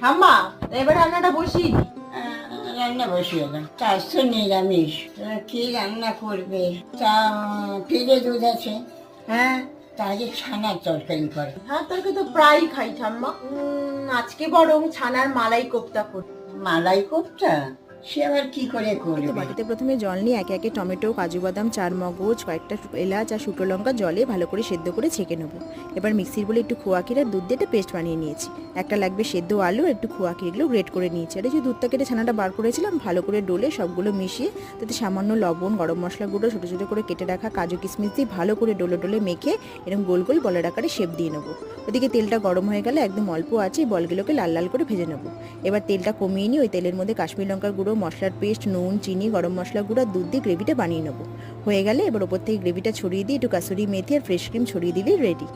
ঠাম্মা এবার রান্নাটা বসিয়ে দিই। রান্না বসিয়ে দাও। তা আজ তো নিরামিষ, কি রান্না করবে? তা ফিরে দুধ আছে? হ্যাঁ তাহলে ছানার তরকারি করো। হ্যাঁ, তরকারি তো প্রায়ই খাই ঠাম্মা। আজকে বরং ছানার মালাই কোপ্তা করি। মালাই কোফতা? সে আবার কি করে তো করবে? বাটিতে প্রথমে জল নিয়ে একে একে টমেটো, কাজু বাদাম, চার মগজ, কয়েকটা এলাচ আর শুকনো লঙ্কা জলে ভালো করে সেদ্ধ করে ছেঁকে নেবো। এবার মিক্সির বলে একটু খোয়া ক্ষীর আর দুধ দিয়ে একটা পেস্ট বানিয়ে নিয়েছি। একটা লাগবে সেদ্ধ আলু, একটু খোয়া ক্ষীর, এগুলো গ্রেট করে নিয়েছি। আর এই যে দুধটা কেটে ছানাটা বার করেছিলাম, ভালো করে ডলে সবগুলো মিশিয়ে তাতে সামান্য লবণ, গরম মশলা গুঁড়ো, ছোটো ছোটো করে কেটে রাখা কাজু কিশমিশ দিয়ে ভালো করে ডলে ডলে মেখে এরকম গোল গোল বলের আকারে শেপ দিয়ে নেবো। ওদিকে তেলটা গরম হয়ে গেলে একদম অল্প আছে বলগুলোকে লাল লাল করে ভেজে নেবো। এবার তেলটা কমিয়ে নিয়ে ওই তেলের মধ্যে কাশ্মীর লঙ্কার গুঁড়ো, মশলার পেস্ট, নুন, চিনি, গরম মশলা গুঁড়ো আর দুধ দিয়ে গ্রেভিটা বানিয়ে নেবো। হয়ে গেলে এবার ওপর থেকে গ্রেভিটা ছড়িয়ে দিয়ে একটু কাসুরি মেথি আর ফ্রেশ ক্রিম ছড়িয়ে দিলেই রেডি।